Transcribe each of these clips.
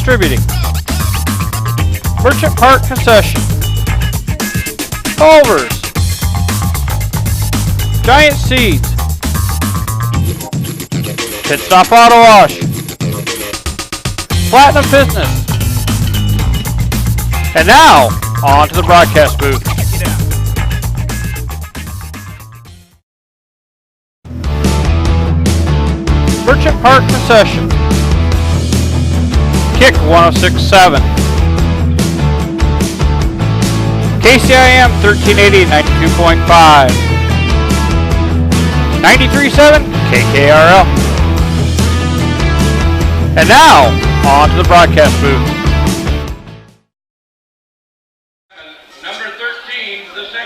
Distributing, Merchant Park Concession, Culver's, Giant Seeds, Pit Stop Auto Wash, Platinum Fitness, and now on to the broadcast booth. Merchant Park Concession, Kick 106.7, KCIM 1380 92.5, 93.7 KKRL. And now on to the broadcast booth.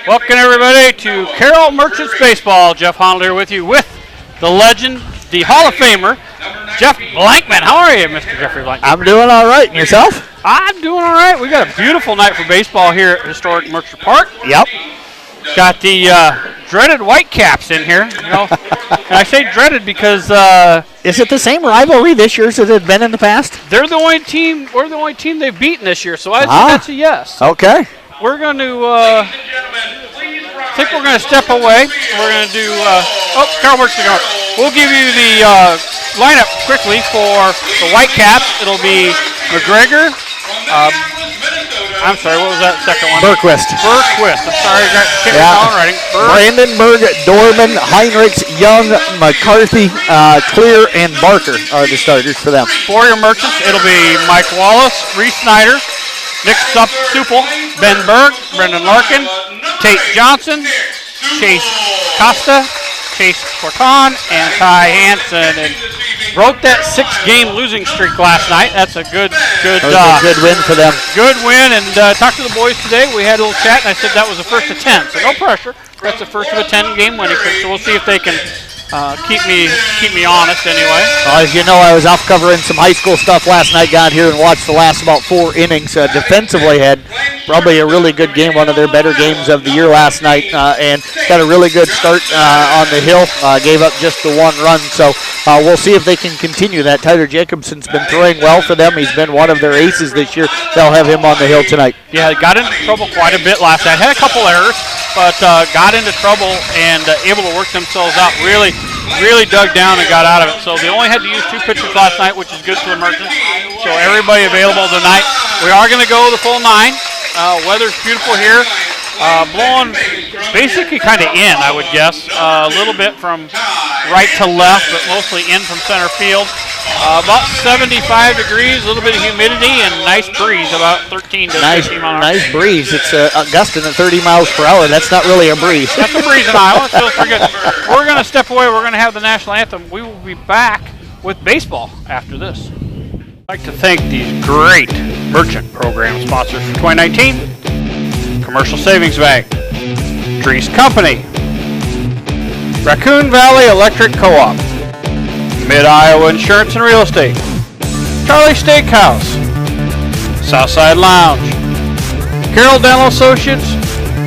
Welcome everybody to Carroll Merchants Baseball. Jeff Honnold here with you with the legend, the Hall of Famer, Jeff Blankman. How are you, Mr. Jeffrey Blankman? I'm doing all right. And yourself? I'm doing all right. We got a beautiful night for baseball here at historic Merchant Park. Yep. Got the dreaded Whitecaps in here. You know, and I say dreaded because is it the same rivalry this year as it had been in the past? They're the only team. We're the only team they've beaten this year. So I think that's a yes. Okay. We're going to. I think we're going to step away. We're going to do. Carroll Merchants. We'll give you the lineup quickly for the Whitecaps. It'll be McGregor. I'm sorry, what was that second one? Berquist. I'm sorry, I can't recall writing. Brandenburg, Dorman, Heinrichs, Young, McCarthy, Clear, and Barker are the starters for them. For your Merchants, it'll be Mike Wallace, Reese Snyder, Nick Supple, Ben Berg, Brendan Larkin, Tate Johnson, Chase Costa, Chase Corton, and Ty Hansen. And broke that 6-game losing streak last night. That's a good good win for them. Good win, and talked to the boys today. We had a little chat, and I said that was the first of 10, so no pressure. That's the first of a 10-game winning streak, so we'll see if they can keep me honest anyway. Well, as you know, I was off covering some high school stuff last night, got here and watched the last about 4 innings. Defensively had probably a really good game, one of their better games of the year last night, and got a really good start on the hill. Gave up just the 1 run, so we'll see if they can continue that. Tyler Jacobson's been throwing well for them. He's been one of their aces this year. They'll have him on the hill tonight. Yeah, got into trouble quite a bit last night. Had a couple errors, but got into trouble and able to work themselves out. Really dug down and got out of it. So they only had to use 2 pitchers last night, which is good for the Merchants. So everybody available tonight. We are going to go the full 9. Weather's beautiful here. Blowing basically kind of in, I would guess. A little bit from right to left, but mostly in from center field. About 75 degrees, a little bit of humidity, and nice breeze, about 13 to 15 miles an hour. Nice breeze. It's gusting at 30 miles per hour. That's not really a breeze. That's a breeze in Iowa. It feels pretty good. We're going to step away. We're going to have the national anthem. We will be back with baseball after this. I'd like to thank these great Merchant program sponsors for 2019. Commercial Savings Bank, Trees Company, Raccoon Valley Electric Co-op, Mid-Iowa Insurance and Real Estate, Charlie Steakhouse, Southside Lounge, Carroll Dental Associates,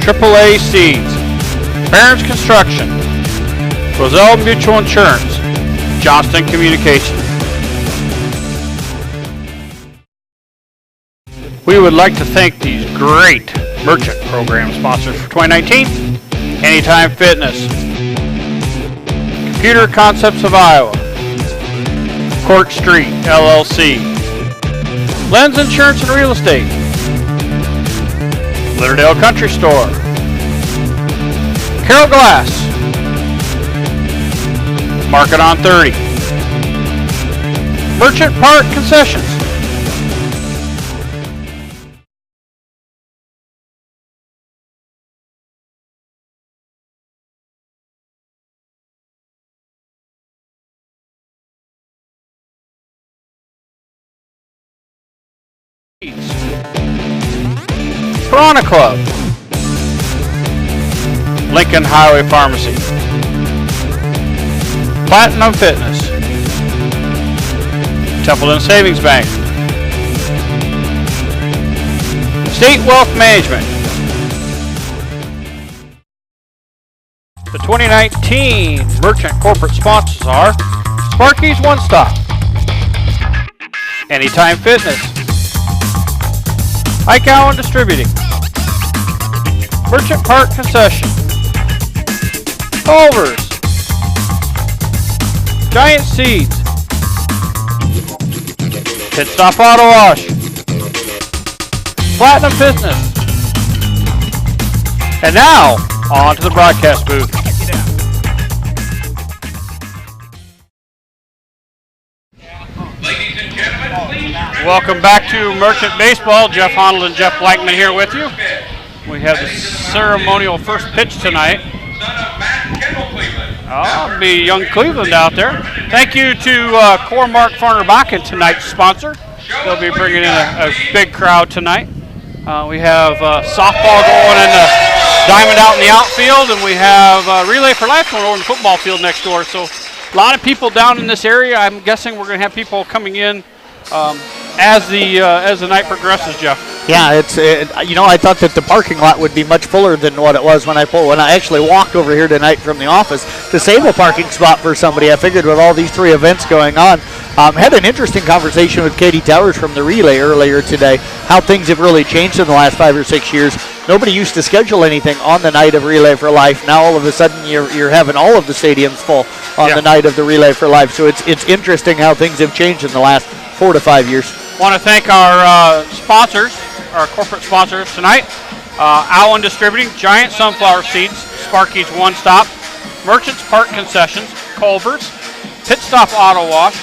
AAA Seeds, Barron's Construction, Roselle Mutual Insurance, Johnston Communications. We would like to thank these great Merchant program sponsors for 2019. Anytime Fitness, Computer Concepts of Iowa, Court Street LLC, Lens Insurance and Real Estate, Litterdale Country Store, Carroll Glass, Market on 30, Merchant Park Concessions, Piranha Club, Lincoln Highway Pharmacy, Platinum Fitness, Templeton Savings Bank, State Wealth Management. The 2019 Merchant corporate sponsors are Sparky's One Stop, Anytime Fitness, Ike Allen Distributing, Merchant Park Concession, Culver's, Giant Seeds, Pit Stop Auto Wash, Platinum Fitness, and now on to the broadcast booth. Welcome back to Merchant Baseball. Jeff Honnold and Jeff Blankman here with you. We have the ceremonial first pitch tonight. It'll be young Cleveland out there. Thank you to Core-Mark Farner-Bakken, tonight's sponsor. They'll be bringing in a big crowd tonight. We have softball going in the diamond out in the outfield, and we have Relay for Life going over in the football field next door. So a lot of people down in this area. I'm guessing we're going to have people coming in as the night progresses, Jeff. Yeah, it's I thought that the parking lot would be much fuller than what it was when I actually walked over here tonight from the office to save a parking spot for somebody. I figured with all these three events going on, had an interesting conversation with Katie Towers from the Relay earlier today, how things have really changed in the last 5 or 6 years. Nobody used to schedule anything on the night of Relay for Life. Now all of a sudden you're having all of the stadiums full on the night of the Relay for Life. So it's interesting how things have changed in the last 4 to 5 years. Want to thank our sponsors, our corporate sponsors tonight. Allen Distributing, Giant Sunflower Seeds, Sparky's One Stop, Merchants Park Concessions, Culver's, Pit Stop Auto Wash,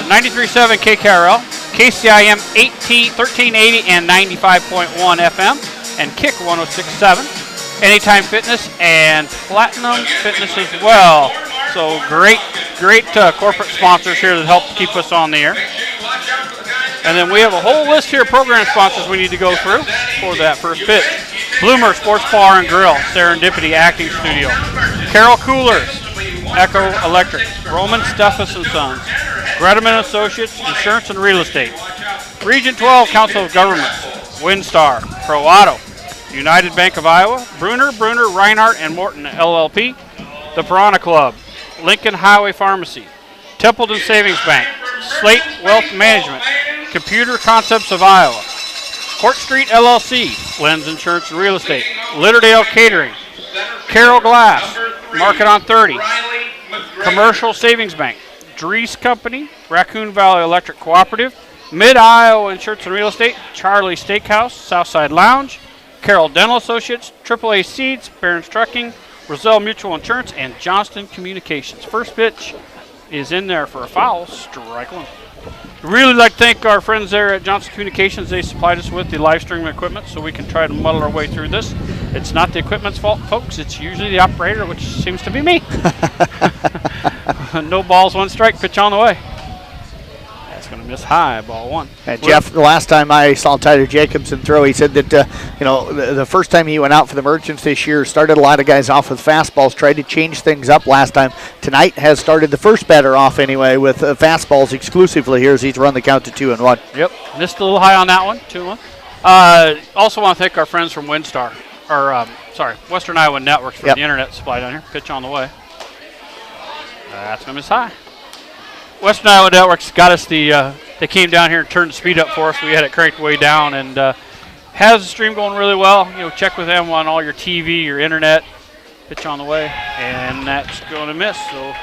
93.7 KKRL, KCIM 1380 and 95.1 FM, and Kick 106.7. Anytime Fitness and Platinum Fitness as well. So great corporate sponsors here that help keep us on the air. And then we have a whole list here of program sponsors we need to go through for that first pitch. Bloomer Sports Bar and Grill, Serendipity Acting Studio, Carol Coolers, Echo Electric, Roman Steffes and Sons, Gredeman Associates, Insurance and Real Estate, Region 12 Council of Governments, Windstar, Pro Auto, United Bank of Iowa, Bruner, Reinhardt, and Morton LLP, the Piranha Club, Lincoln Highway Pharmacy, Templeton Savings Bank, Slate Wealth Management, Computer Concepts of Iowa, Court Street LLC, Lens Insurance and Real Estate, Litterdale Catering, Carroll Glass, Market on 30, Commercial Savings Bank, Drees Company, Raccoon Valley Electric Cooperative, Mid-Iowa Insurance and Real Estate, Charlie Steakhouse, Southside Lounge, Carroll Dental Associates, AAA Seeds, Barron's Trucking, Roselle Mutual Insurance, and Johnston Communications. First pitch is in there for a foul, strike one. Really like to thank our friends there at Johnston Communications. They supplied us with the live stream equipment so we can try to muddle our way through this. It's not the equipment's fault, folks. It's usually the operator, which seems to be me. No balls, one strike, pitch on the way. That's going to miss high, ball one. And Jeff, the last time I saw Tyler Jacobson throw, he said that the first time he went out for the Merchants this year, started a lot of guys off with fastballs, tried to change things up last time. Tonight has started the first batter off anyway with fastballs exclusively here as he's run the count to 2-1. Yep, missed a little high on that one, 2-1. Also want to thank our friends from Windstar, Western Iowa Networks for the internet supply down here. Pitch on the way. That's going to miss high. Western Iowa Networks got us they came down here and turned the speed up for us. We had it cranked way down and has the stream going really well. Check with them on all your TV, your internet. Pitch on the way, and that's going to miss. So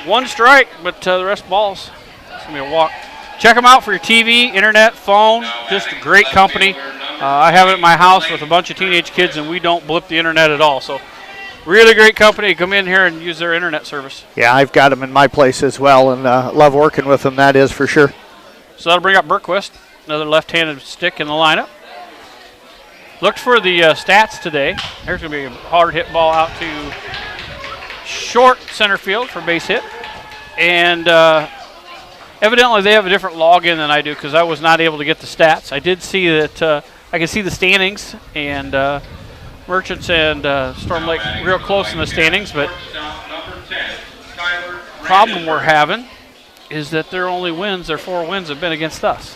one strike, but the rest balls. It's going to be a walk. Check them out for your TV, internet, phone. Just a great company. I have it at my house with a bunch of teenage kids, and we don't blip the internet at all. So really great company. Come in here and use their internet service. Yeah, I've got them in my place as well, and love working with them, that is for sure. So that'll bring up Berquist, another left-handed stick in the lineup. Looked for the stats today. There's going to be a hard hit ball out to short center field for base hit. And evidently they have a different login than I do because I was not able to get the stats. I did see that I could see the standings, and Merchants and Storm Lake real close in the standings, but problem we're having is that their 4 wins have been against us.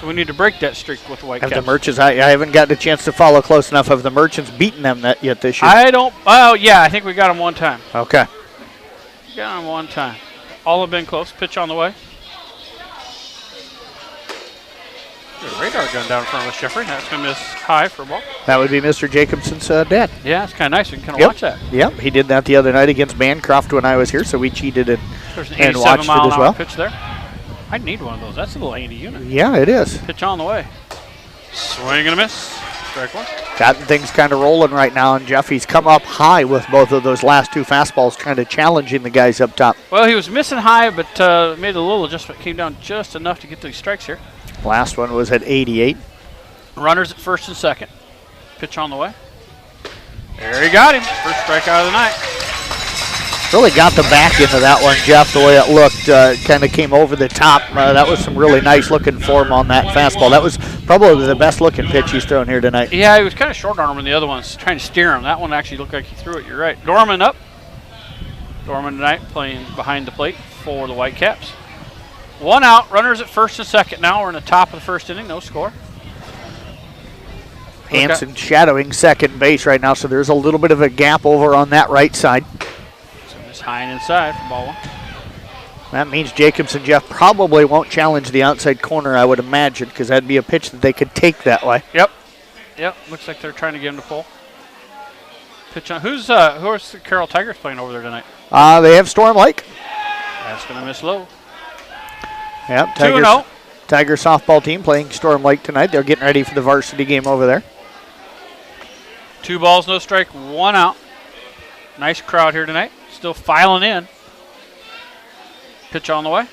So we need to break that streak with the Whitecaps. Have the Merchants, I haven't gotten a chance to follow close enough. Have the Merchants beaten them yet this year? I think we got them one time. Okay. Got them one time. All have been close. Pitch on the way. Radar gun down in front of us, Jeffrey. That's going to miss high for a ball. That would be Mr. Jacobson's dad. Yeah, it's kind of nice. We can kind of Yep. watch that. Yep, he did that the other night against Bancroft when I was here, so we cheated There's an and 87 watched mile it an as hour well. pitch there. I need one of those. That's a little Andy unit. Yeah, it is. Pitch on the way. Swing and a miss. Strike one. Gotten things kind of rolling right now, and Jeffy's come up high with both of those last two fastballs, trying to challenging the guys up top. Well, he was missing high, but made a little adjustment. Came down just enough to get these strikes here. Last one was at 88. Runners at first and second. Pitch on the way. There he got him. First strikeout of the night. Really got the back into that one, Jeff, the way it looked. Kind of came over the top. That was some really nice looking form on that fastball. That was probably the best looking pitch he's thrown here tonight. Yeah, he was kind of short arming the other ones, trying to steer him. That one actually looked like he threw it. You're right. Dorman up. Dorman tonight playing behind the plate for the Whitecaps. One out. Runners at first and second now. We're in the top of the first inning. No score. Hanson shadowing second base right now, so there's a little bit of a gap over on that right side. So it's high and inside for ball one. That means Jacobson, Jeff, probably won't challenge the outside corner, I would imagine, because that'd be a pitch that they could take that way. Yep. Yep. Looks like they're trying to get him to pull. Pitch on. Who's the Carroll Tigers playing over there tonight? They have Storm Lake. That's going to miss low. Yep. 2-0. Tiger softball team playing Storm Lake tonight. They're getting ready for the varsity game over there. 2 balls, no strike, 1 out. Nice crowd here tonight. Still filing in. Pitch on the way.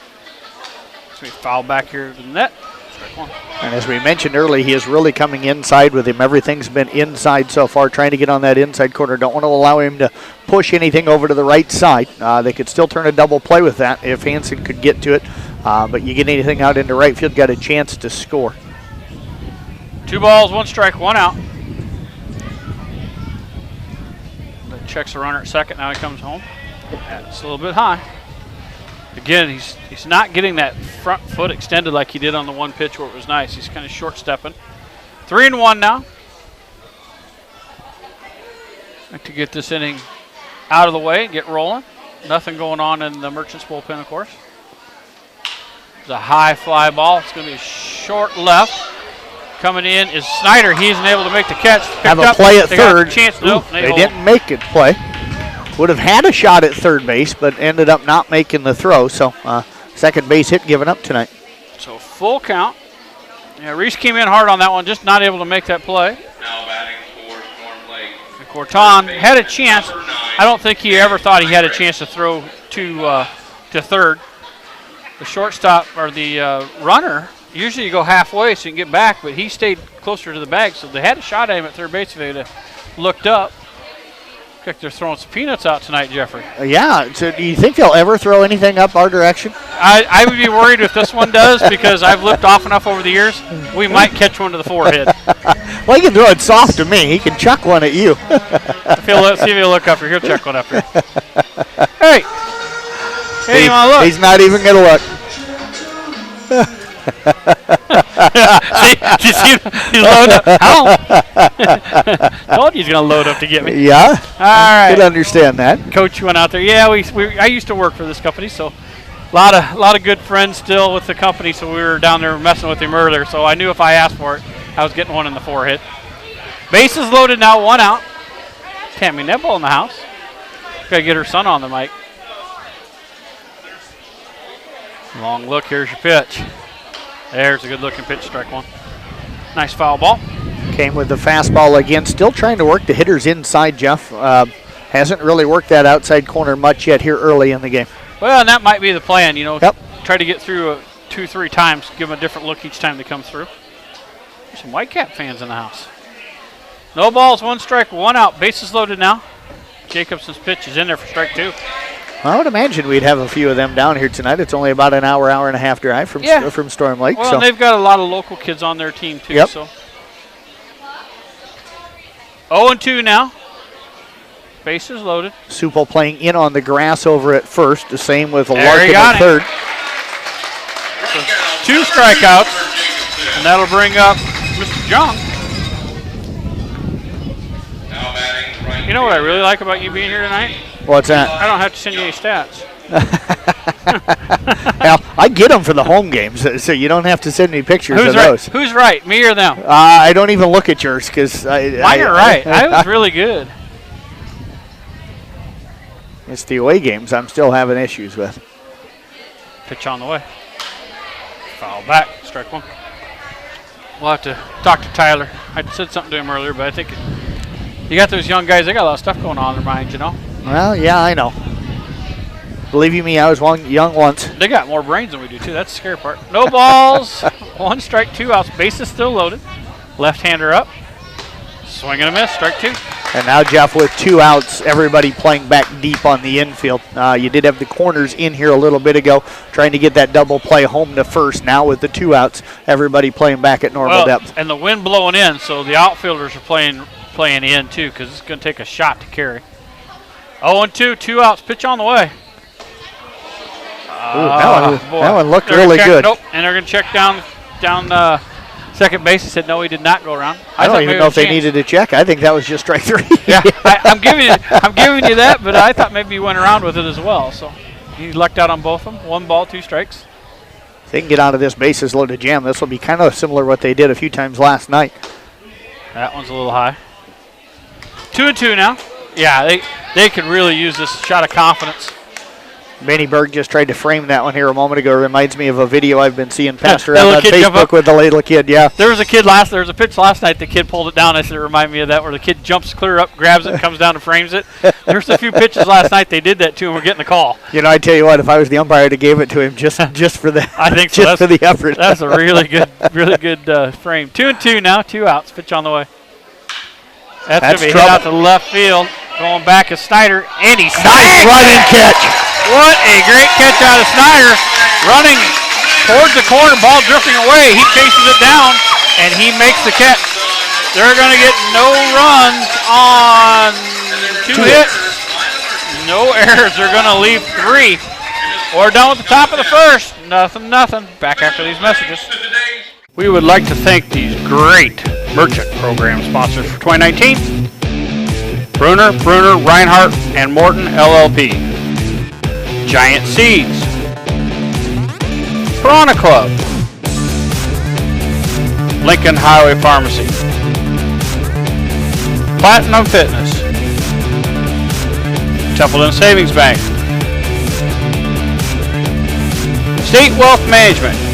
It's going to be fouled back here to the net. Strike one. And as we mentioned earlier, he is really coming inside with him. Everything's been inside so far, trying to get on that inside corner. Don't want to allow him to push anything over to the right side. They could still turn a double play with that if Hanson could get to it. But you get anything out into right field, got a chance to score. 2 balls, 1 strike, 1 out. That checks the runner at second. Now he comes home. That's a little bit high. Again, he's not getting that front foot extended like he did on the one pitch where it was nice. He's kind of short stepping. 3-1 now. Like to get this inning out of the way and get rolling. Nothing going on in the Merchants bullpen, of course. It's a high fly ball. It's going to be short left. Coming in is Snyder. He isn't able to make the catch. Have a play at third. Chance. Ooh, they didn't make it play. Would have had a shot at third base, but ended up not making the throw. So second base hit given up tonight. So full count. Yeah, Reese came in hard on that one, just not able to make that play. Now batting for Storm Lake. And Corton had a chance. I don't think he ever thought he had a chance to throw to third. The shortstop or the runner, usually you go halfway so you can get back, but he stayed closer to the bag, so they had a shot at him at third base if they would have looked up. Looks like they're throwing some peanuts out tonight, Jeffrey. Yeah, so do you think they'll ever throw anything up our direction? I would be worried if this one does because I've lived off enough over the years. We might catch one to the forehead. Well, he can throw it soft to me. He can chuck one at you. See if he'll look up here. He'll check one up here. Hey. Hey, you want to look? He's not even going to look. See, you see him? He's loading up. How? Told you he's going to load up to get me. Yeah. All right. Could understand that. Coach went out there. Yeah, I used to work for this company, so a lot of good friends still with the company, so we were down there messing with him earlier, so I knew if I asked for it, I was getting one in the forehead. Bases loaded now, 1 out. Tammy Nebel in the house. Got to get her son on the mic. Long look, here's your pitch. There's a good looking pitch, strike one. Nice foul ball. Came with the fastball again. Still trying to work the hitters inside, Jeff. Hasn't really worked that outside corner much yet here early in the game. Well, and that might be the plan, you know. Yep. Try to get through 2-3 times, give them a different look each time they come through. There's some Whitecap fans in the house. No balls, 1 strike, 1 out. Bases loaded now. Jacobson's pitch is in there for strike 2. I would imagine we'd have a few of them down here tonight. It's only about an hour and a half drive from Storm Lake. Well, so. and they've got a lot of local kids on their team, too. Yep. So 0-2 now. Bases loaded. Supple playing in on the grass over at first. The same with There Larkin he got at it. third. So 2 strikeouts, and that'll bring up Mr. Jung. Now batting right. You know what I really like about you being here tonight? What's that? I don't have to send you any stats. Well, I get them for the home games, so you don't have to send me pictures Who's of right? those. Who's right? Me or them? I don't even look at yours because Mine are right. I was really good. It's the away games I'm still having issues with. Pitch on the way. Foul back. Strike one. We'll have to talk to Tyler. I said something to him earlier, but I think you got those young guys. They got a lot of stuff going on in their minds, you know. Well, yeah, I know. Believe you me, I was young once. They got more brains than we do, too. That's the scary part. No balls. 1 strike, 2 outs. Bases still loaded. Left-hander up. Swing and a miss. Strike 2. And now, Jeff, with 2 outs, everybody playing back deep on the infield. You did have the corners in here a little bit ago, trying to get that double play home to first. Now with the 2 outs, everybody playing back at normal depth. And the wind blowing in, so the outfielders are playing in, too, because it's going to take a shot to carry. 0-2, 2 outs. Pitch on the way. That one looked really good. Nope, and they're going to check down second base. He said no, he did not go around. I don't even know if they needed to check. I think that was just strike 3. Yeah, I'm giving you that, but I thought maybe you went around with it as well. So he lucked out on both of them. 1 ball, 2 strikes. If they can get out of this bases loaded jam, this will be kind of similar to what they did a few times last night. That one's a little high. 2-2 now. Yeah, they could really use this shot of confidence. Manny Berg just tried to frame that one here a moment ago. Reminds me of a video I've been seeing passed That around little on kid jump Facebook up. with the little kid, yeah. There was a pitch last night. The kid pulled it down. I said it reminded me of that, where the kid jumps clear up, grabs it, comes down and frames it. There's a few pitches last night they did that to, and we're getting the call. You know, I tell you what, if I was the umpire, I'd have gave it to him just for that. I think so. Just for the effort. That's a really good frame. 2-2 now, 2 outs. Pitch on the way. That's going to be hit out to left field. Going back is Snyder, and he Nice running catch. What a great catch out of Snyder. Running towards the corner, ball drifting away. He chases it down, and he makes the catch. They're going to get no runs on 2 hits. No errors. They're going to leave 3. We're done with the top of the first. Nothing. Back after these messages. We would like to thank these great merchant program sponsors for 2019. Bruner, Reinhardt, and Morton LLP. Giant Seeds. Piranha Club. Lincoln Highway Pharmacy. Platinum Fitness. Templeton Savings Bank. State Wealth Management.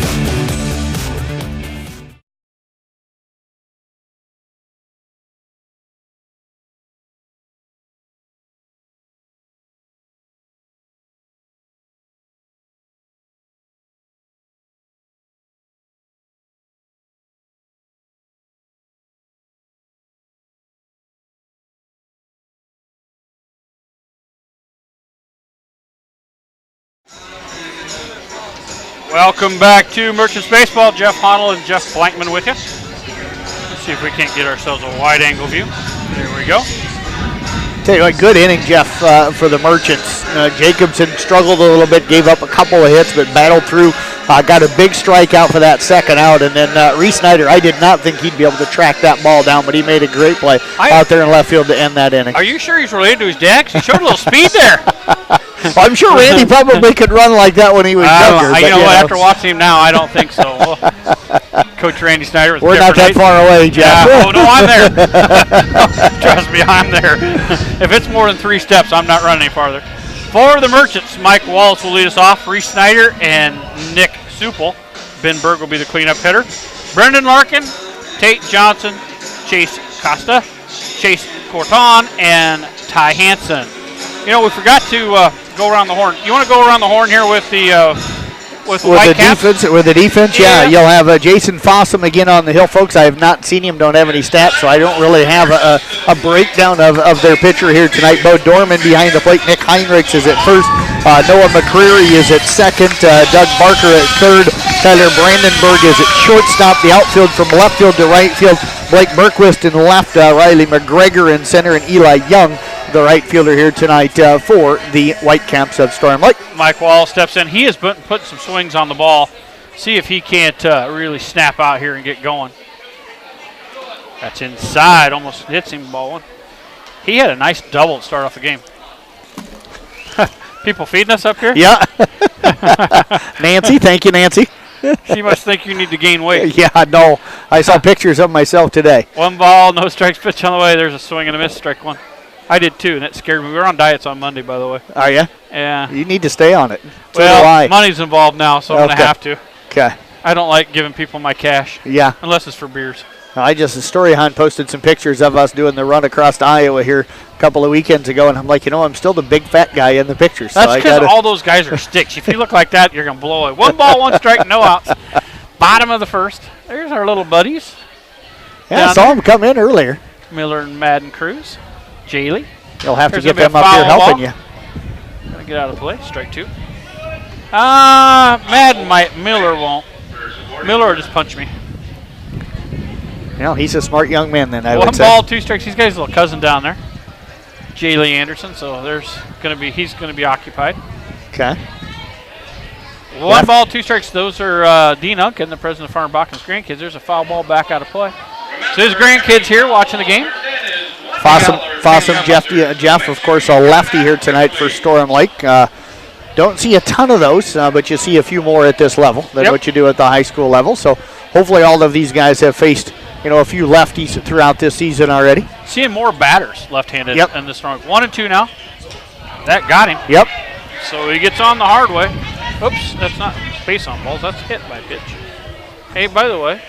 Welcome back to Merchants Baseball. Jeff Honnold and Jeff Blankman with you. Let's see if we can't get ourselves a wide-angle view. There we go. Tell you what, good inning, Jeff, for the Merchants. Jacobson struggled a little bit, gave up a couple of hits, but battled through. Got a big strikeout for that second out, and then Reese Snyder, I did not think he'd be able to track that ball down, but he made a great play out there in left field to end that inning. Are you sure he's related to his dad? 'Cause he showed a little speed there. Well, I'm sure Randy probably could run like that when he was younger. You know what? After watching him now, I don't think so. Coach Randy Snyder was We're not that far away, Jeff. Yeah. Oh, no, I'm there. Trust me, I'm there. If it's more than 3 steps, I'm not running any farther. For the Merchants, Mike Wallace will lead us off. Reese Snyder and Nick Supple. Ben Berg will be the cleanup hitter. Brendan Larkin, Tate Johnson, Chase Costa, Chase Corton, and Ty Hansen. You know, we forgot to go around the horn. You want to go around the horn here with the defense? With the defense, yeah. You'll have Jason Fossum again on the hill, folks. I have not seen him. Don't have any stats, so I don't really have a breakdown of their pitcher here tonight. Bo Dorman behind the plate. Nick Heinrichs is at first. Noah McCreary is at second. Doug Barker at third. Tyler Brandenburg is at shortstop. The outfield from left field to right field. Blake Berquist in left. Riley McGregor in center, and Eli Young, the right fielder here tonight for the Whitecaps of Storm Lake. Mike Wallace steps in. He has put some swings on the ball. See if he can't really snap out here and get going. That's inside. Almost hits him, ball one. He had a nice double to start off the game. People feeding us up here? Yeah. Nancy, thank you, Nancy. She must think you need to gain weight. Yeah, no. I saw pictures of myself today. 1 ball, no strikes, pitch on the way. There's a swing and a miss, strike 1. I did too, and that scared me. We were on diets on Monday, by the way. Are you? Yeah. You need to stay on it. So do Well, I. money's involved now, so I'm going to have to. Okay. I don't like giving people my cash, Yeah. unless it's for beers. Story Hunt posted some pictures of us doing the run across Iowa here a couple of weekends ago, and I'm like, I'm still the big fat guy in the picture. So That's I because gotta, all those guys are sticks. If you look like that, you're going to blow it. 1 ball, 1 strike, no outs. Bottom of the first. There's our little buddies. yeah, I down saw him come in earlier. Miller and Madden Cruz. Jaylee. You'll have to There's get gonna be them a up here foul helping ball. you. Gonna get out of play. Strike 2. Madden might. Miller won't. Miller will just punch me. He's a smart young man then, I 1 would say. ball, 2 strikes. He's got his little cousin down there. Jaylee Anderson. So he's gonna be occupied. Okay. 1 ball, 2 strikes. Those are Dean Unkin, the president of Farmer Bachman's grandkids. There's a foul ball back out of play. So his grandkids here watching the game. Fossum Jeff, of course, a lefty here tonight for Storm Lake. Don't see a ton of those, but you see a few more at this level than what you do at the high school level. So hopefully all of these guys have faced, a few lefties throughout this season already. Seeing more batters left-handed Yep. in the Storm. 1 and 2 now. That got him. Yep. So he gets on the hard way. Oops, that's not base on balls. That's hit by pitch. Hey, by the way,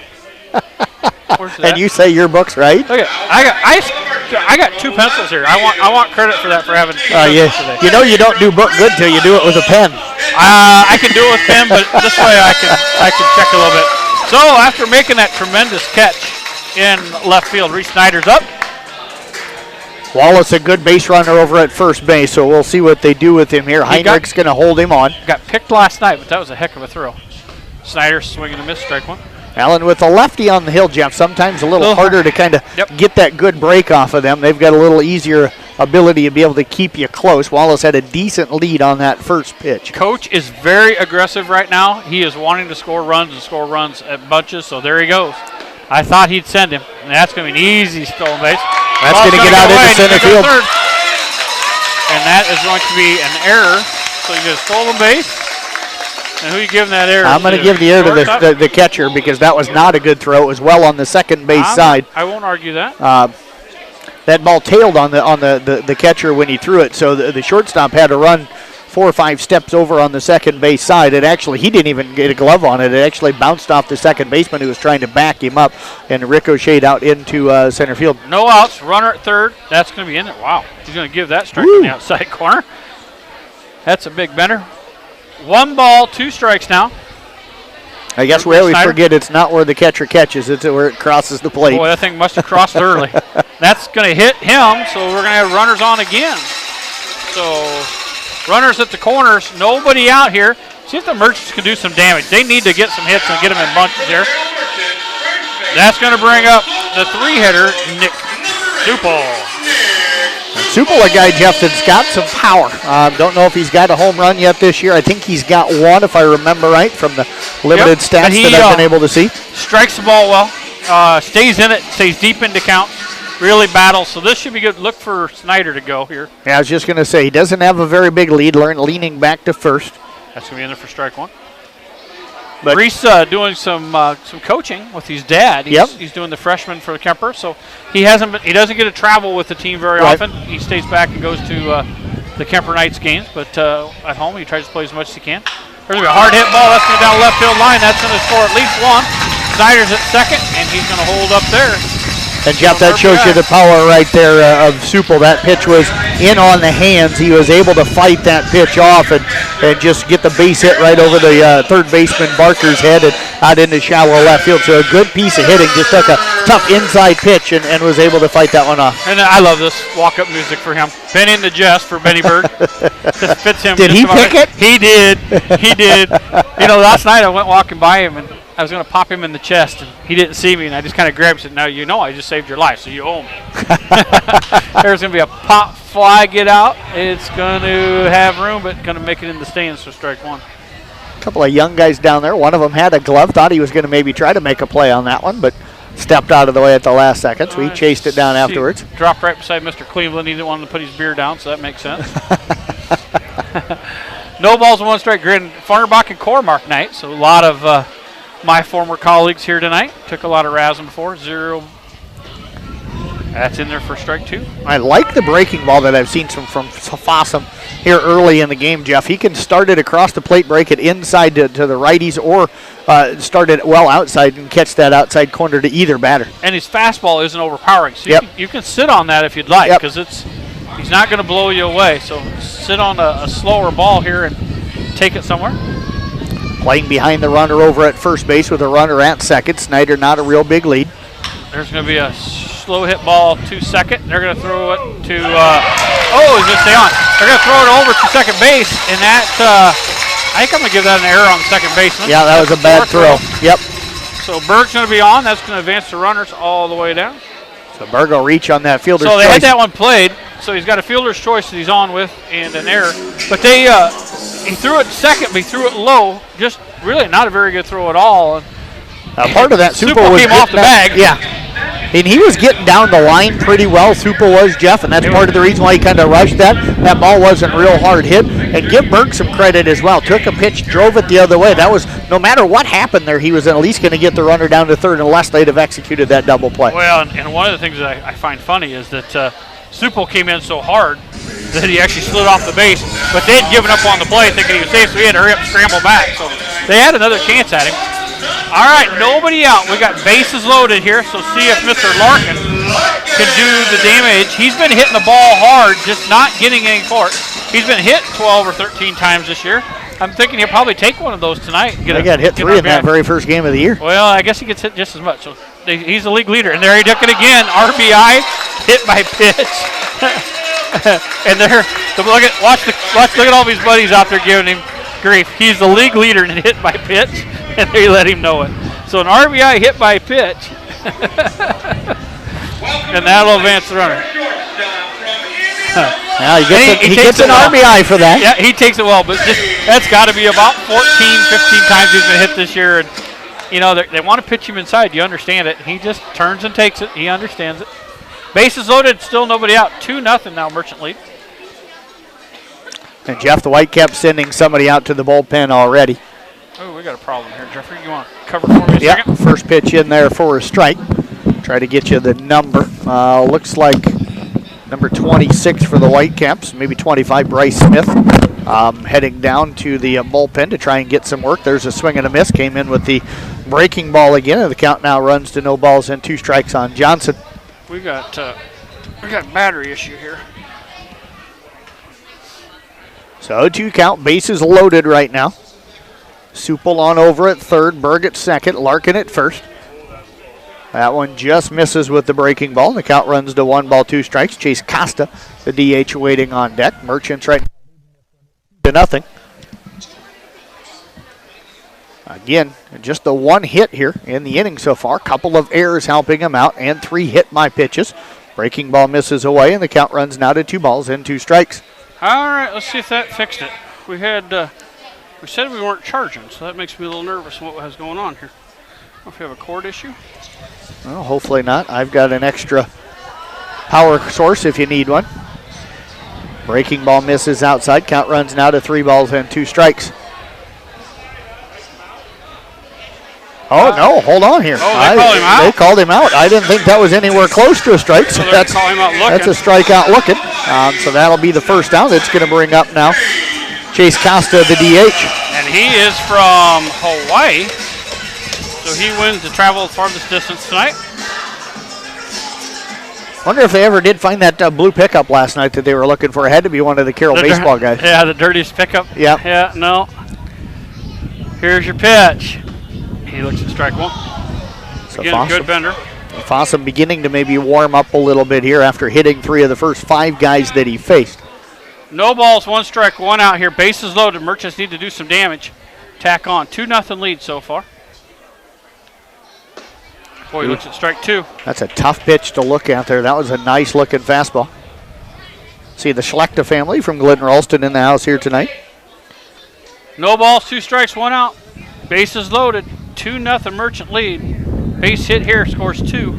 where's that? And you say your book's right? Look at I got 2 pencils here. I want credit for that for having 2 Yeah. pencils today. You don't do book good till you do it with a pen. I can do it with pen, but this way I can check a little bit. So after making that tremendous catch in left field, Reese Snyder's up. Wallace, a good base runner over at first base, so we'll see what they do with him here. Heinrich's going to hold him on. Got picked last night, but that was a heck of a throw. Snyder swinging a miss, strike 1. Allen with a lefty on the hill, Jeff. Sometimes a little harder to kind of get that good break off of them. They've got a little easier ability to be able to keep you close. Wallace had a decent lead on that first pitch. Coach is very aggressive right now. He is wanting to score runs at bunches, so there he goes. I thought he'd send him. And that's going to be an easy stolen base. That's going to get out into center field. And that is going to be an error. So you get a stolen base. And who are you giving that error I'm going to give the error to the catcher because that was not a good throw. It was well on the second base side. I won't argue that. That ball tailed on the catcher when he threw it, so the shortstop had to run 4 or 5 steps over on the second base side. He didn't even get a glove on it. It actually bounced off the second baseman who was trying to back him up and ricocheted out into center field. No outs, runner at third. That's going to be in there. Wow. He's going to give that strike on the outside corner. That's a big bender. 1 ball, 2 strikes now. I guess we always forget it's not where the catcher catches, it's where it crosses the plate. Boy, that thing must have crossed early. That's going to hit him, so we're going to have runners on again. So runners at the corners, nobody out here. See if the Merchants can do some damage. They need to get some hits and get them in bunches here. That's going to bring up the 3-hitter, Nick Supel. Supel, a guy, Jeff, that's got some power. Don't know if he's got a home run yet this year. I think he's got one, if I remember right, from the limited stats that I've been able to see. Strikes the ball well, stays in it, stays deep into count, really battles. So this should be good. Look for Snyder to go here. Yeah, I was just going to say, he doesn't have a very big lead, leaning back to first. That's going to be in there for strike 1. But Reese doing some coaching with his dad. He's doing the freshman for the Kemper, so he doesn't get to travel with the team very often. He stays back and goes to the Kemper Knights games, but at home he tries to play as much as he can. There's going to be a hard hit ball. That's going down left field line. That's going to score at least 1. Snyder's at second, and he's going to hold up there. And Jeff, that shows you the power right there of Supel. That pitch was in on the hands. He was able to fight that pitch off and just get the base hit right over the third baseman Barker's head and out into shallow left field. So a good piece of hitting. Just took a tough inside pitch and was able to fight that one off. And I love this walk-up music for him. Benny and the Jest for Benny Bird. Just fits him. Did he pick it? He did. He did. Last night I went walking by him and I was going to pop him in the chest, and he didn't see me, and I just kind of grabbed him and said, now I just saved your life, so you owe me. There's going to be a pop fly get out. It's going to have room, but going to make it in the stands for strike 1. A couple of young guys down there. One of them had a glove, thought he was going to maybe try to make a play on that one, but stepped out of the way at the last second, so he chased it down afterwards. Dropped right beside Mr. Cleveland. He didn't want him to put his beer down, so that makes sense. No balls and one strike. Grand Farnerbach and Cormark night. So a lot of my former colleagues here tonight. Took a lot of Rasm before. 0. That's in there for strike 2. I like the breaking ball that I've seen from Fossum here early in the game, Jeff. He can start it across the plate, break it inside to the righties, or start it well outside and catch that outside corner to either batter. And his fastball isn't overpowering. So Yep. you can sit on that if you'd like, Yep. because he's not going to blow you away. So sit on a slower ball here and take it somewhere. Playing behind the runner over at first base with a runner at second. Snyder not a real big lead. There's going to be a slow hit ball to second. They're going to throw it to, he's going to stay on. They're going to throw it over to second base, and that, I think I'm going to give that an error on the second baseman. Yeah, that was a bad throw. Yep. So Berg's going to be on. That's going to advance the runners all the way down. So Berg will reach on that fielder's So they choice. had that one played. So he's got a fielder's choice that he's on with and an error. But he threw it second, but he threw it low. Just really not a very good throw at all. Part of that Supple was came off the getting that- bag. Yeah. And he was getting down the line pretty well, Supple was, Jeff, and that's part of the reason why he kind of rushed that. That ball wasn't real hard hit. And give Berg some credit as well. Took a pitch, drove it the other way. That was, no matter what happened there, he was at least going to get the runner down to third unless they'd have executed that double play. Well, and one of the things that I find funny is that Supple came in so hard that he actually slid off the base, but they'd given up on the play thinking he was safe, so he had to hurry up and scramble back. So they had another chance at him. All right, nobody out. We got bases loaded here, so see if Mr. Larkin can do the damage. He's been hitting the ball hard, just not getting any for it. He's been hit 12 or 13 times this year. I'm thinking he'll probably take one of those tonight. And They got hit 3 in that very first game of the year. Well, I guess he gets hit just as much. So he's the league leader, and there he took it again. RBI, hit by pitch. And there, look at all these buddies out there giving him grief. He's the league leader in hit by pitch, and they let him know it. So an RBI hit by pitch, and that'll advance the runner. Now he gets an RBI for that. Yeah, he takes it well, but that's got to be about 14, 15 times he's been hit this year. And, you know, they want to pitch him inside. You understand it. He just turns and takes it. He understands it. Bases loaded, still nobody out. 2-0 now, Merchant lead. And Jeff, the Whitecaps sending somebody out to the bullpen already. Oh, we got a problem here, Jeffrey. You want to cover for me a Yeah, second? first pitch in there for a strike. Try to get you the number. Looks like number 26 for the Whitecaps, maybe 25, Bryce Smith, heading down to the bullpen to try and get some work. There's a swing and a miss. Came in with the breaking ball again, and the count now runs to no balls and 2 strikes on Johnson. We got battery issue here. So 2 count, bases loaded right now. Supple on over at third, Berg at second, Larkin at first. That one just misses with the breaking ball. The count runs to 1 ball, 2 strikes. Chase Costa, the DH, waiting on deck. Merchants right to nothing. Again, just the 1 hit here in the inning so far. Couple of errors helping him out, and 3 hit by pitches. Breaking ball misses away, and the count runs now to 2 balls and 2 strikes. All right, let's see if that fixed it. We said we weren't charging, so that makes me a little nervous what was going on here. I don't know if we have a cord issue. Well, hopefully not. I've got an extra power source if you need one. Breaking ball misses outside. Count runs now to 3 balls and 2 strikes. Oh, no, hold on here. Oh, they called him out? They called him out. I didn't think that was anywhere close to a strike. So they're calling him out looking. That's a strikeout looking. So that'll be the first down. That's going to bring up now Chase Costa, the DH. And he is from Hawaii, so he wins to travel the farthest distance tonight. Wonder if they ever did find that blue pickup last night that they were looking for. It had to be one of the Carroll baseball guys. Yeah, the dirtiest pickup. Yep. Yeah, no. Here's your pitch. He looks at strike 1. So Again, good bender. Fossum beginning to maybe warm up a little bit here after hitting 3 of the first 5 guys that he faced. No balls, 1 strike, 1 out here. Bases loaded. Merchants need to do some damage. Tack on. 2-0 lead so far. Boy, he looks at strike 2. That's a tough pitch to look at there. That was a nice looking fastball. See the Schlechter family from Glidden Ralston in the house here tonight. No balls, 2 strikes, 1 out. Bases loaded. 2-0 Merchant lead. Base hit here scores 2.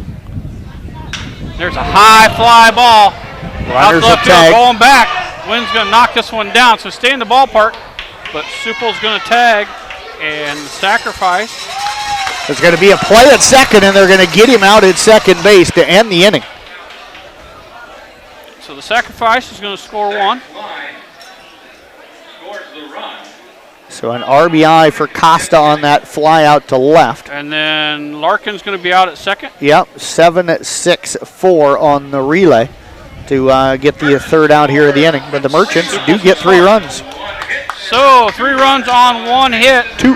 There's a high fly ball. Out Runners left a tag. field, going back. Wind's going to knock this one down, so stay in the ballpark. But Supple's going to tag and sacrifice. There's going to be a play at second, and they're going to get him out at second base to end the inning. So the sacrifice is going to score one. Scores the run. So an RBI for Costa on that fly out to left. And then Larkin's going to be out at second. Yep, 7-6-4 on the relay to get the third out here of the inning. But the Merchants do get 3 runs. So 3 runs on 1 hit. 2. Two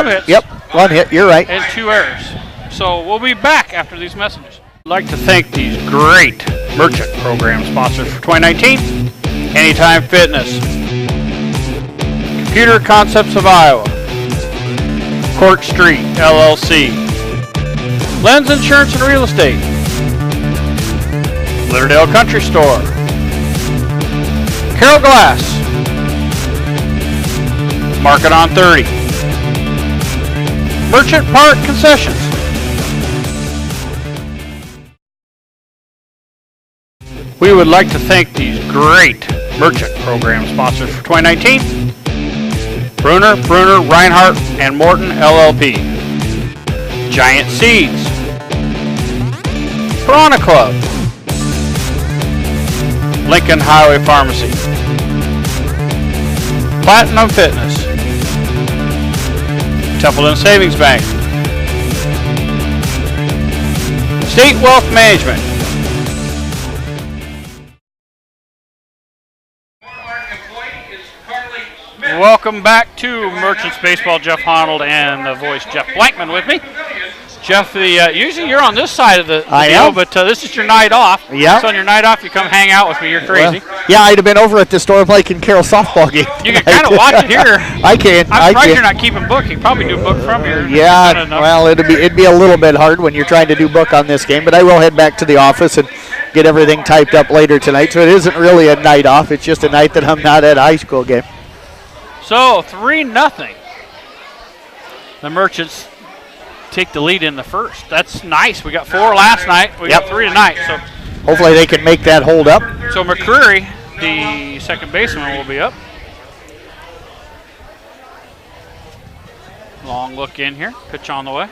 hits. Yep, 1 hit, you're right. And 2 errors. So we'll be back after these messages. I'd like to thank these great Merchant program sponsors for 2019. Anytime Fitness, Computer Concepts of Iowa, Court Street LLC, Lens Insurance and Real Estate, Litterdale Country Store, Carroll Glass, Market on 30, Merchant Park Concessions. We would like to thank these great Merchant program sponsors for 2019. Bruner, Reinhardt, and Morton LLP. Giant Seeds. Piranha Club. Lincoln Highway Pharmacy. Platinum Fitness. Templeton Savings Bank. State Wealth Management. Welcome back to Merchants Baseball. Jeff Honnold and the voice Jeff Blankman with me. Jeff, usually you're on this side of the deal, but this is your night off. Yeah. So on your night off, you come hang out with me. You're crazy. Well, yeah, I'd have been over at the Storm Lake and Carroll softball game. You can kind of watch it here. I can. I'm surprised you're not keeping book. You probably do book from here. Yeah, well, it'd be a little bit hard when you're trying to do book on this game, but I will head back to the office and get everything typed up later tonight. So it isn't really a night off. It's just a night that I'm not at a high school game. So 3-0. The Merchants take the lead in the first. That's nice. We got 4 last night. We got 3 tonight. So hopefully they can make that hold up. So McCreary, the second baseman, will be up. Long look in here. Pitch on the way.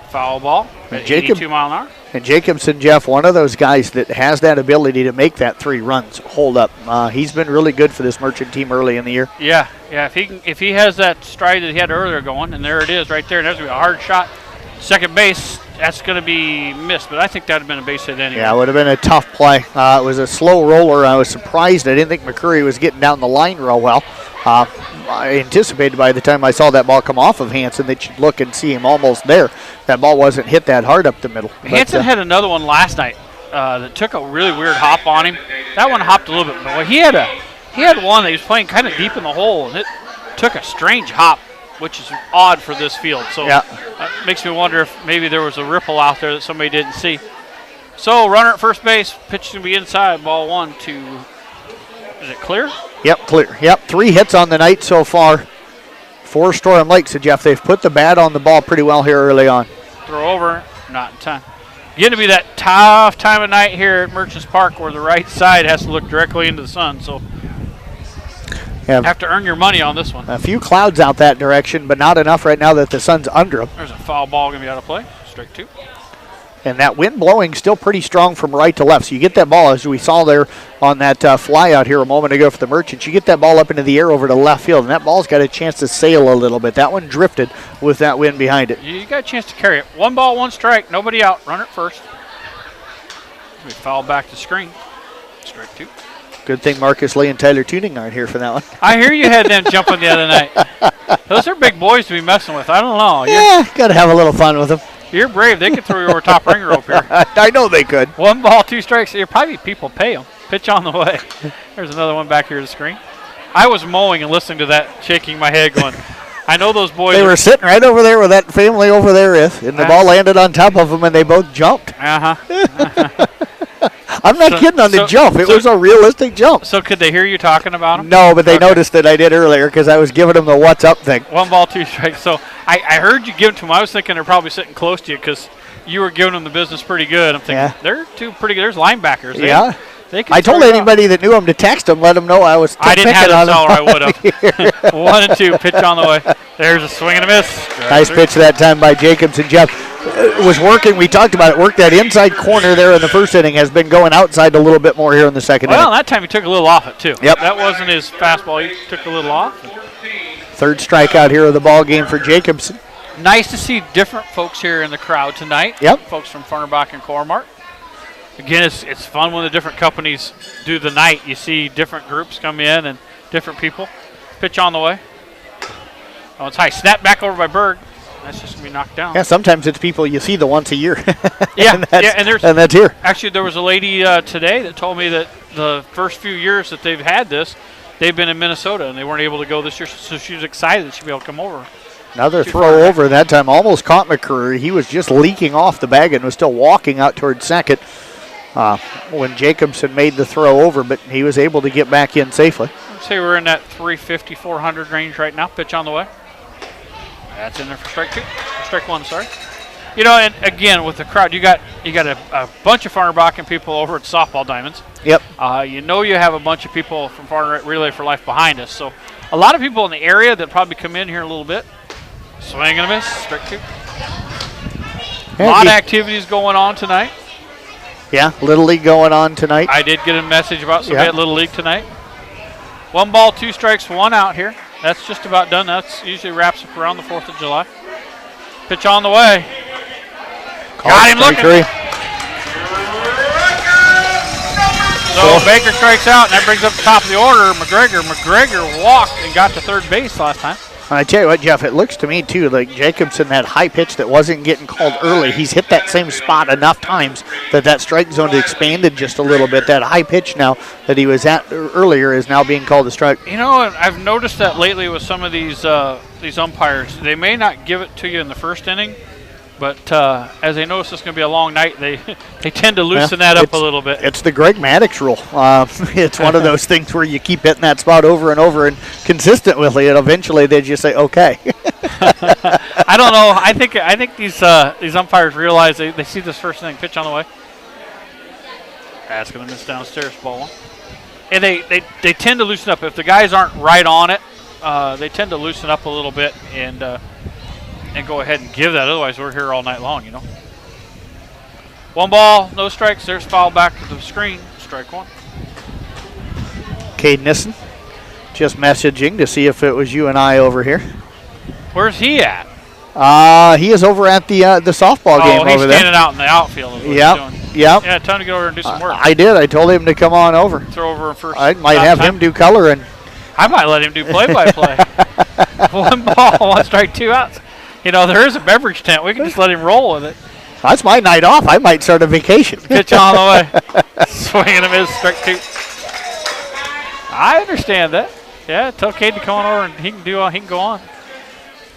Foul ball at 82 mile an hour. And Jacobson, Jeff, one of those guys that has that ability to make that 3 runs hold up. He's been really good for this Merchant team early in the year. Yeah. If he has that stride that he had earlier going, and there it is right there, and there's going to be a hard shot. Second base, that's going to be missed, but I think that would have been a base hit anyway. Yeah, it would have been a tough play. It was a slow roller. I was surprised. I didn't think McCreary was getting down the line real well. I anticipated by the time I saw that ball come off of Hanson that you'd look and see him almost there. That ball wasn't hit that hard up the middle. Hanson had another one last night that took a really weird hop on him. That one hopped a little bit, but he had one that he was playing kind of deep in the hole, and it took a strange hop, which is odd for this field. So it makes me wonder if maybe there was a ripple out there that somebody didn't see. So runner at first base, pitch to be inside, ball 1 to, is it clear? Yep, clear. Yep, 3 hits on the night so far for Storm Lake. So, Jeff, they've put the bat on the ball pretty well here early on. Throw over, not in time. Getting to be that tough time of night here at Merchants Park where the right side has to look directly into the sun. So have to earn your money on this one. A few clouds out that direction, but not enough right now that the sun's under them. There's a foul ball going to be out of play. Strike 2. And that wind blowing still pretty strong from right to left. So you get that ball, as we saw there on that fly out here a moment ago for the Merchants, you get that ball up into the air over to left field, and that ball's got a chance to sail a little bit. That one drifted with that wind behind it. You got a chance to carry it. 1 ball, 1 strike. Nobody out. Runner at first. We foul back to screen. Strike 2. Good thing Marcus Lee and Tyler Tuning aren't here for that one. I hear you had them jumping the other night. Those are big boys to be messing with. I don't know. Yeah, got to have a little fun with them. You're brave. They could throw you over top ring rope here. I know they could. 1 ball, 2 strikes. You're probably people pay them. Pitch on the way. There's another one back here to the screen. I was mowing and listening to that, shaking my head going, I know those boys. They were sitting right over there where that family over there is, and the ball landed on top of them, and they both jumped. I'm not kidding on the jump. It was a realistic jump. So could they hear you talking about them? No, but they noticed that I did earlier because I was giving them the what's up thing. 1 ball, 2 strikes. So I heard you give it to them. I was thinking they're probably sitting close to you because you were giving them the business pretty good. I'm thinking they're 2 pretty good. There's linebackers. They can I told throw it out. anybody that knew him to text him, let him know I was I didn't have picking to on tell her I him. would have. 1 and 2, pitch on the way. There's a swing and a miss. Nice pitch that time by Jacobson. Jeff was working. We talked about it. Worked that inside corner there in the first inning. Has been going outside a little bit more here in the second Well, inning. that time he took a little off it, too. Yep. That wasn't his fastball. He took a little off. Third strikeout here of the ball game for Jacobson. Nice to see different folks here in the crowd tonight. Yep. Folks from Farnerbach and Core-Mark. Again, it's fun when the different companies do the night. You see different groups come in and different people. Pitch on the way. Oh, it's high. Snap back over by Berg. That's just going to be knocked down. Yeah, sometimes it's people you see the once a year. Yeah, and that's, and that's here. Actually, there was a lady today that told me that the first few years that they've had this, they've been in Minnesota and they weren't able to go this year, so she was excited that she'd be able to come over. Another Too throw far. over that time. Almost caught McCreary. He was just leaking off the bag and was still walking out towards second when Jacobson made the throw over, but he was able to get back in safely. I'd say we're in that 350, 400 range right now. Pitch on the way. That's in there for strike 2. Strike 1, sorry. You know, and again, with the crowd, you got a bunch of Farnerbach people over at Softball Diamonds. Yep. You know you have a bunch of people from Farner Relay for Life behind us. So a lot of people in the area that probably come in here a little bit. Swing and a miss. Strike 2. A lot of activities going on tonight. Yeah, Little League going on tonight. I did get a message about somebody at Little League tonight. 1 ball, 2 strikes, 1 out here. That's just about done. That's usually wraps up around the 4th of July. Pitch on the way. Got him looking. So Baker strikes out, and that brings up the top of the order. McGregor walked and got to third base last time. I tell you what, Jeff, it looks to me, too, like Jacobson, that high pitch that wasn't getting called early, he's hit that same spot enough times that strike zone has expanded just a little bit. That high pitch now that he was at earlier is now being called a strike. You know, I've noticed that lately with some of these umpires. They may not give it to you in the first inning, but as they notice it's going to be a long night, they tend to loosen that up a little bit. It's the Greg Maddox rule. It's one of those things where you keep hitting that spot over and over and consistently, and eventually they just say, okay. I don't know. I think these umpires realize they see this first inning pitch on the way. That's going to miss downstairs, ball 1. And they tend to loosen up. If the guys aren't right on it, they tend to loosen up a little bit and go ahead and give that. Otherwise, we're here all night long, you know. 1 ball, no strikes. There's foul back to the screen. Strike 1. Cade Nissen just messaging to see if it was you and I over here. Where's he at? He is over at the softball game over there. Oh, he's standing out in the outfield. Is what he's doing. Yep. Yeah, time to get over and do some work. I did. I told him to come on over. Throw over in first. I might have him do coloring. I might let him do play-by-play. 1 ball, 1 strike, 2 outs. You know, there is a beverage tent. We can just let him roll with it. That's my night off. I might start a vacation. Pitch on the way. Swing and a miss, strike 2. I understand that. Yeah, tell Cade to come on over and he can go on.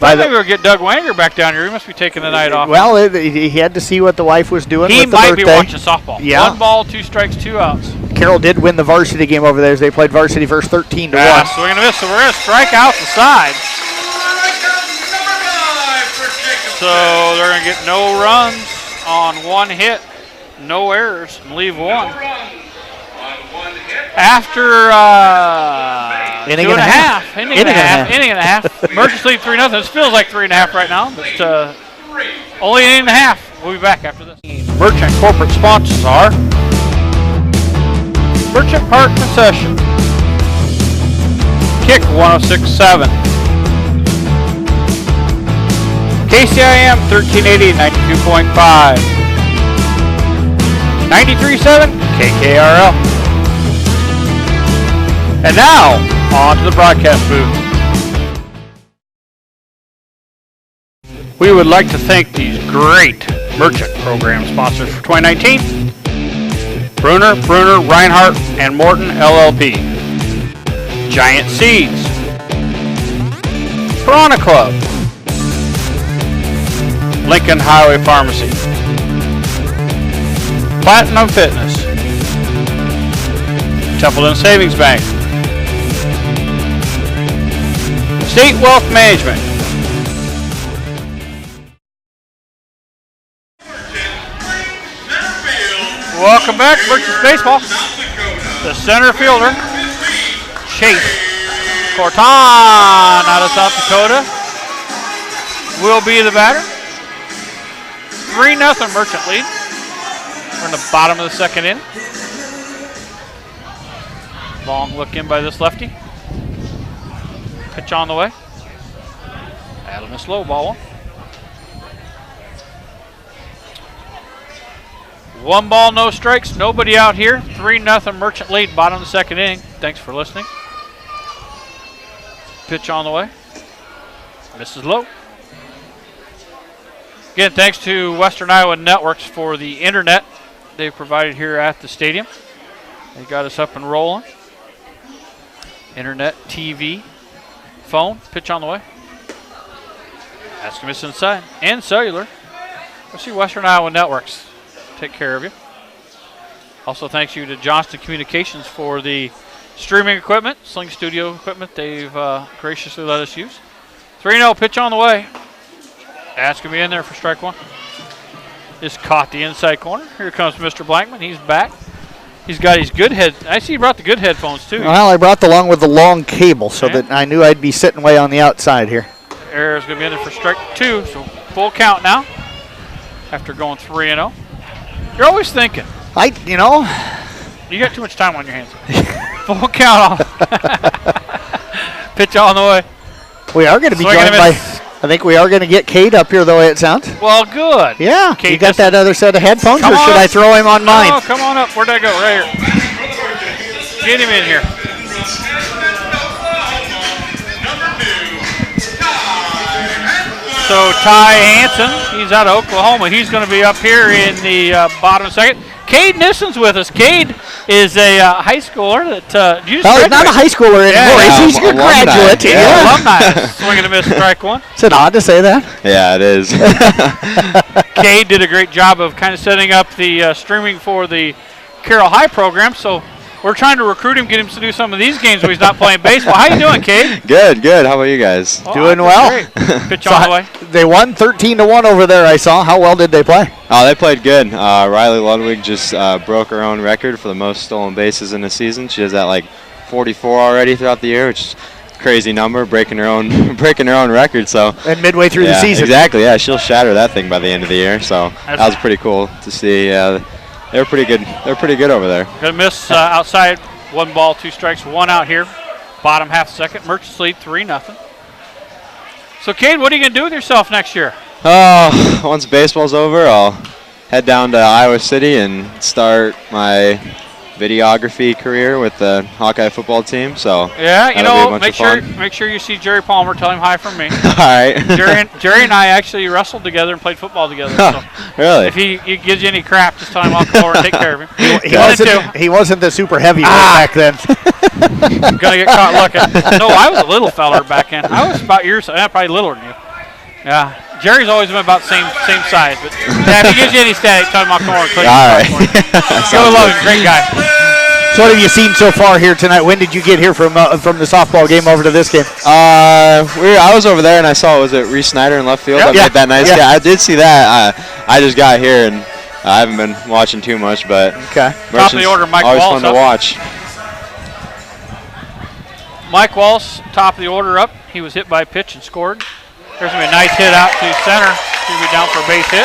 Maybe we'll get Doug Wanger back down here. He must be taking the night off. Well, he had to see what the wife was doing he with the might birthday. be watching softball. Yeah. 1 ball, 2 strikes, 2 outs. Carroll did win the varsity game over there as they played varsity first 13-1. Swing and a miss. So we're going to strike out the side. So they're going to get no runs on 1 hit, no errors, and leave 1. After inning 2 and a half. Inning and a half. Merchants lead 3-0. This feels like 3.5 right now, but only an inning and a half. We'll be back after this. Merchant corporate sponsors are Merchant Park Concession, Kick 106.7, KCIM 1380 92.5, 93.7 KKRL. And now, on to the broadcast booth. We would like to thank these great merchant program sponsors for 2019. Bruner, Reinhardt, and Morton LLP. Giant Seeds. Piranha Club. Lincoln Highway Pharmacy. Platinum Fitness. Templeton Savings Bank. State Wealth Management. Welcome back, Merchants Baseball. The center fielder, Chase Corton out of South Dakota, will be the batter. 3-0 Merchant lead. We're in the bottom of the second inning. Long look in by this lefty. Pitch on the way. That'll miss low, ball one. 1 ball, no strikes, nobody out here. 3-0 Merchant lead, bottom of the second inning. Thanks for listening. Pitch on the way. Misses low. Again, thanks to Western Iowa Networks for the internet they've provided here at the stadium. They got us up and rolling. Internet, TV, phone. Pitch on the way. That's going to miss inside. And cellular. Let's see Western Iowa Networks. Take care of you. Also, thanks you to Johnston Communications for the streaming equipment, Sling Studio equipment they've graciously let us use. 3-0 pitch on the way. That's going to be in there for strike one. Just caught the inside corner. Here comes Mr. Blankman. He's back. He's got his good head. I see he brought the good headphones too. Well, I brought along with the long cable so that I knew I'd be sitting way on the outside here. Error's going to be in there for strike two, so full count now after going 3-0. You're always thinking. You know. You got too much time on your hands. Full count on. Pitch on the way. We are going to be joined by, I think we are going to get Cade up here the way it sounds. Well, good. Yeah. Cade, you got that other set of headphones, or should I throw him on mine? Oh, come on up. Where'd I go? Right here. Get him in here. So Ty Hansen, he's out of Oklahoma. He's going to be up here in the bottom second. Cade Nissen's with us. Cade is a high schooler that you just he's not a high schooler anymore. He's a graduate. Yeah, alumni. Swinging a miss, strike one. Is it odd to say that? Yeah, it is. Cade did a great job of kind of setting up the streaming for the Carroll High program. So we're trying to recruit him, get him to do some of these games when he's not playing baseball. How you doing, Cade? Good, good. How about you guys? Oh, doing well. Great. Pitch on the way. They won 13-1 over there, I saw. How well did they play? Oh, they played good. Riley Ludwig just broke her own record for the most stolen bases in a season. She has that like 44 already throughout the year, which is a crazy number, breaking her own record. So and midway through the season. Exactly. Yeah, she'll shatter that thing by the end of the year. So that was pretty cool to see. They're pretty good. They're pretty good over there. Gonna miss outside. 1 ball, 2 strikes, 1 out here. Bottom half second. Merchants lead 3-0. So, Cade, what are you going to do with yourself next year? Once baseball's over, I'll head down to Iowa City and start my videography career with the Hawkeye football team. So yeah, you know, make fun. sure you see Jerry Palmer. Tell him hi from me. All right. Jerry and I actually wrestled together and played football together. So really? If he gives you any crap, just tell him I'll come over and take care of him. He wasn't the super heavyweight back then. Gonna get caught looking. No, I was a little feller back then. I was about your size, probably littler than you. Yeah. Jerry's always been about same size, but yeah, if he gives you any static, tell him I'll come over and clean it. Go love him, great guy. So what have you seen so far here tonight? When did you get here from the softball game over to this game? I was over there and I saw, was it Reese Snyder in left field that made that nice? Yeah, I did see that. I just got here and I haven't been watching too much, but Top of the order, Mike always Wallace fun to watch. Mike Wallace, top of the order up. He was hit by a pitch and scored. There's going to be a nice hit out to center. He's going to be down for a base hit.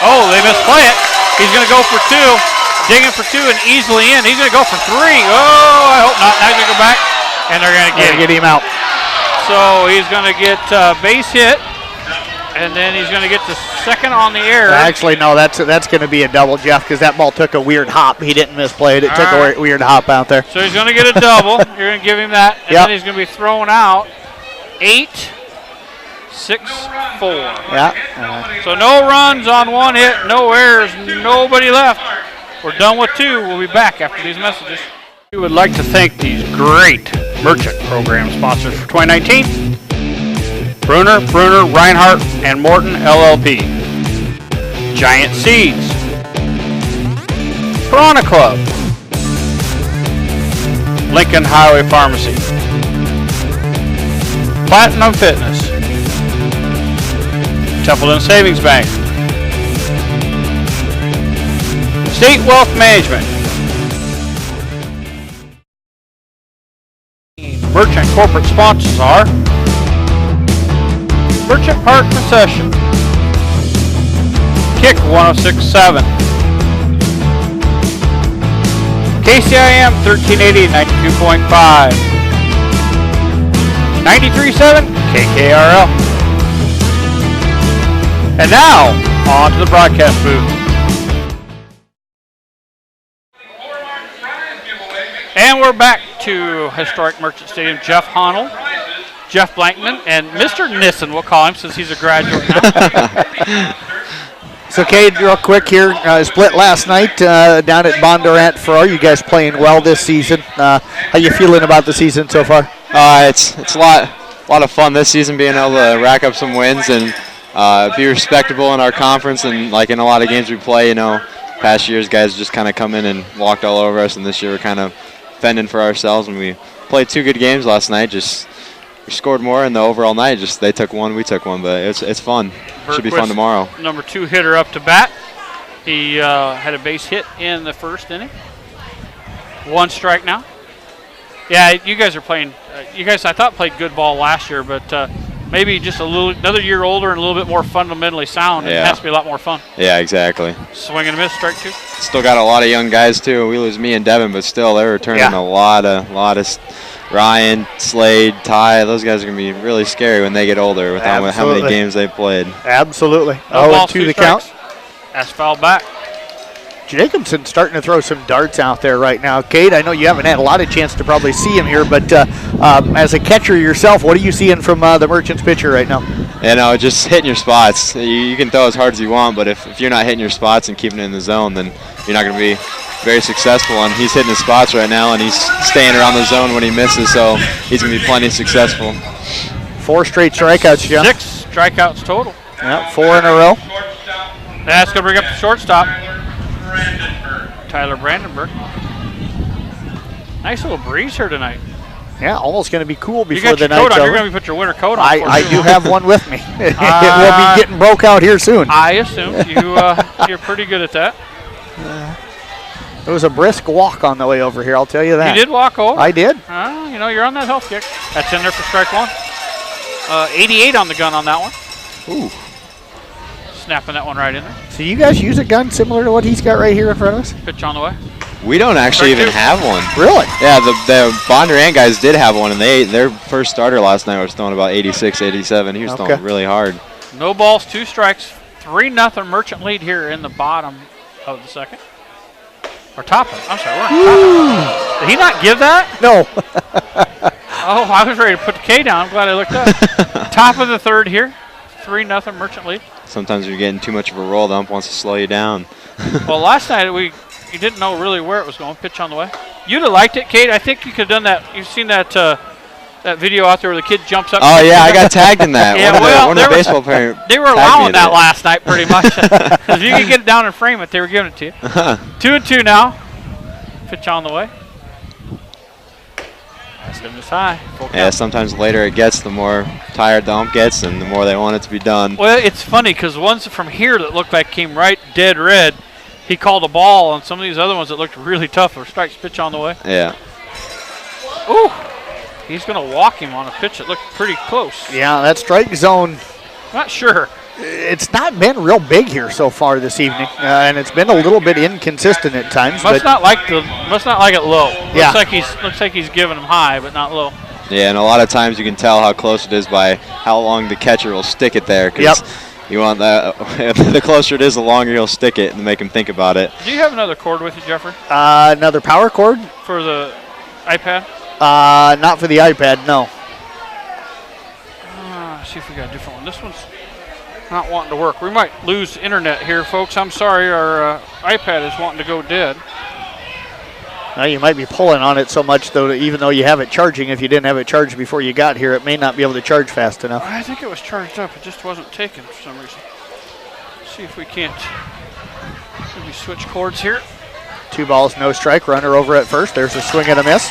Oh, they misplay it. He's going to go for 2. Digging for 2 and easily in. He's going to go for 3. Oh, I hope not. Now he's going to go back, and they're going to get him out. So he's going to get base hit, and then he's going to get to second on the error. Actually, no, that's going to be a double, Jeff, because that ball took a weird hop. He didn't misplay it. It took a weird hop out there. So he's going to get a double. You're going to give him that, and then he's going to be thrown out. 8-6-4. Yeah. So no runs on 1 hit, no errors, nobody left. We're done with 2. We'll be back after these messages. We would like to thank these great Merchant program sponsors for 2019. Bruner, Reinhardt, and Morton LLP. Giant Seeds. Piranha Club. Lincoln Highway Pharmacy. Platinum Fitness. Templeton Savings Bank. State Wealth Management. Merchant corporate sponsors are Merchant Park Concession, Kick 106.7, KCIM 1380 92.5, 93.7 KKRL. And now, on to the broadcast booth. And we're back to historic Merchant Stadium. Jeff Honnold, Jeff Blankman, and Mr. Nissen, we'll call him since he's a graduate now. So, Cade, real quick here, split last night down at Bondurant for you guys playing well this season. How you feeling about the season so far? It's a lot of fun this season being able to rack up some wins and be respectable in our conference, and like in a lot of games we play, you know, past years guys just kind of come in and walked all over us, and this year we're kind of fending for ourselves, and we played 2 good games last night. Just we scored more in the overall night. Just they took one, we took one, but it's fun. Should be fun tomorrow. Number 2 hitter up to bat. He had a base hit in the first inning. 1 strike now. Yeah, you guys are playing. You guys, I thought, played good ball last year, but maybe just another year older and a little bit more fundamentally sound. Yeah. It has to be a lot more fun. Yeah, exactly. Swing and a miss, strike 2. Still got a lot of young guys too. We lose me and Devin, but still they're returning a lot of Ryan, Slade, Ty. Those guys are gonna be really scary when they get older with how many games they played. Absolutely. No ball, 2 the count. That's fouled back. Jacobson starting to throw some darts out there right now. Cade, I know you haven't had a lot of chance to probably see him here, but as a catcher yourself, what are you seeing from the Merchants pitcher right now? You know, just hitting your spots. You can throw as hard as you want, but if you're not hitting your spots and keeping it in the zone, then you're not going to be very successful. And he's hitting his spots right now, and he's staying around the zone when he misses, so he's going to be plenty successful. 4 straight strikeouts, Jeff. 6 strikeouts total. Yeah, 4 in a row. That's going to bring up the shortstop, Tyler Brandenburg. Nice little breeze here tonight. Yeah, almost going to be cool You before got the your night's coat on. over. You're going to put your winter coat on. I do have one with me. It will be getting broke out here soon. I assume you're pretty good at that. It was a brisk walk on the way over here, I'll tell you that. You did walk over? I did. You know, you're on that health kick. That's in there for strike 1. 88 on the gun on that one. Ooh. Snapping that one right in there. So you guys use a gun similar to what he's got right here in front of us? Pitch on the way. We don't actually Strike even 2. have one. Really? Yeah, the Bondurant guys did have one, and their first starter last night was throwing about 86, 87. He was throwing really hard. No balls, 2 strikes. 3-0 Merchant lead here in the bottom of the second. Or top of it. I'm sorry, we're on top of it. Did he not give that? No. Oh, I was ready to put the K down. I'm glad I looked up. Top of the third here. 3-0 Merchant lead. Sometimes you're getting too much of a roll. The ump wants to slow you down. Well, last night you didn't know really where it was going. Pitch on the way. You'd have liked it, Kate. I think you could have done that. You've seen that that video out there where the kid jumps up. Oh, yeah, I got tagged in that. Yeah, one of the baseball parents. They were allowing that last night pretty much. If you could get it down and frame it, they were giving it to you. 2-2 now. Pitch on the way. That's going to miss high. Yeah, sometimes the later it gets, the more tired the ump gets, and the more they want it to be done. Well, it's funny because ones from here that looked like came right dead red, he called a ball, and some of these other ones that looked really tough were strikes. Pitch on the way. Yeah. Ooh. He's going to walk him on a pitch that looked pretty close. Yeah, that strike zone. Not sure. It's not been real big here so far this evening, and it's been a little bit inconsistent at times. Must not like it low. Yeah. Looks like he's giving him high, but not low. Yeah, and a lot of times you can tell how close it is by how long the catcher will stick it there. Because you want that. The closer it is, the longer he'll stick it and make him think about it. Do you have another cord with you, Jeffrey? Another power cord? For the iPad? Not for the iPad, no. See if we got a different one. This one's not wanting to work. We might lose internet here, folks. I'm sorry. Our iPad is wanting to go dead. Now you might be pulling on it so much, though, that even though you have it charging, if you didn't have it charged before you got here, it may not be able to charge fast enough. I think it was charged up. It just wasn't taken for some reason. Let's see if we can't maybe switch cords here. 2 balls, no strike. Runner over at first. There's a swing and a miss.